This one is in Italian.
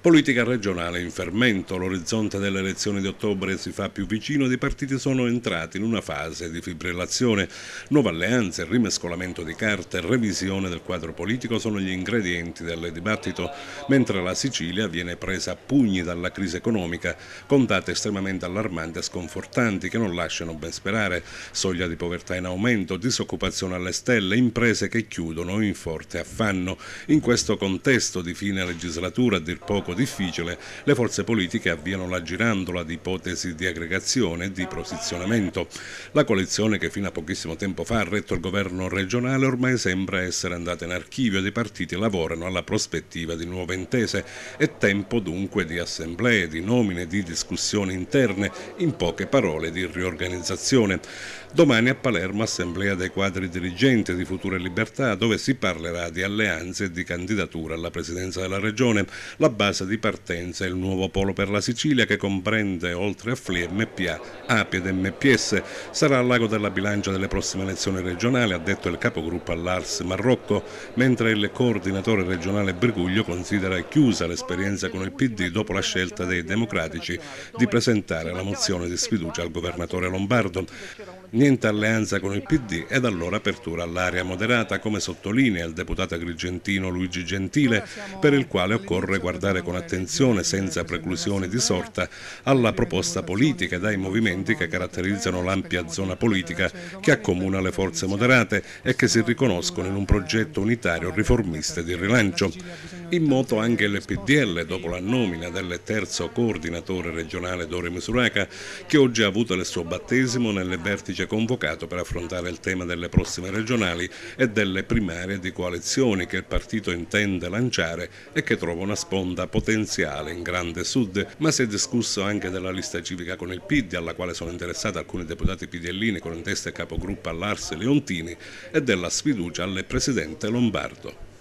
Politica regionale in fermento, l'orizzonte delle elezioni di ottobre si fa più vicino ed i partiti sono entrati in una fase di fibrillazione. Nuove alleanze, rimescolamento di carte e revisione del quadro politico sono gli ingredienti del dibattito, mentre la Sicilia viene presa a pugni dalla crisi economica, con dati estremamente allarmanti e sconfortanti che non lasciano ben sperare. Soglia di povertà in aumento, disoccupazione alle stelle, imprese che chiudono in forte affanno. In questo contesto di fine legislatura, a dir poco difficile, le forze politiche avviano la girandola di ipotesi di aggregazione e di posizionamento. La coalizione che fino a pochissimo tempo fa ha retto il governo regionale ormai sembra essere andata in archivio ed i partiti lavorano alla prospettiva di nuove intese. È tempo dunque di assemblee, di nomine, di discussioni interne, in poche parole di riorganizzazione. Domani a Palermo assemblea dei quadri dirigenti di Futuro e Libertà, dove si parlerà di alleanze e di candidatura alla presidenza della regione. La base di partenza è il nuovo polo per la Sicilia che comprende oltre a FLI, MPA, API ed MPS. Sarà al lago della bilancia delle prossime elezioni regionali, ha detto il capogruppo all'Ars Marrocco, mentre il coordinatore regionale Briguglio considera chiusa l'esperienza con il PD dopo la scelta dei democratici di presentare la mozione di sfiducia al governatore lombardo. Niente alleanza con il PD ed allora apertura all'area moderata, come sottolinea il deputato agrigentino Luigi Gentile, per il quale occorre guardare con attenzione, senza preclusioni di sorta, alla proposta politica e ai movimenti che caratterizzano l'ampia zona politica che accomuna le forze moderate e che si riconoscono in un progetto unitario riformista e di rilancio. In moto anche il PDL dopo la nomina del terzo coordinatore regionale Dore Misuraca, che oggi ha avuto il suo battesimo nel vertice convocato per affrontare il tema delle prossime regionali e delle primarie di coalizioni che il partito intende lanciare e che trova una sponda potenziale in Grande Sud, ma si è discusso anche della lista civica con il PD, alla quale sono interessati alcuni deputati pidellini con in testa il capogruppo all'Ars Leontini, e della sfiducia al presidente Lombardo.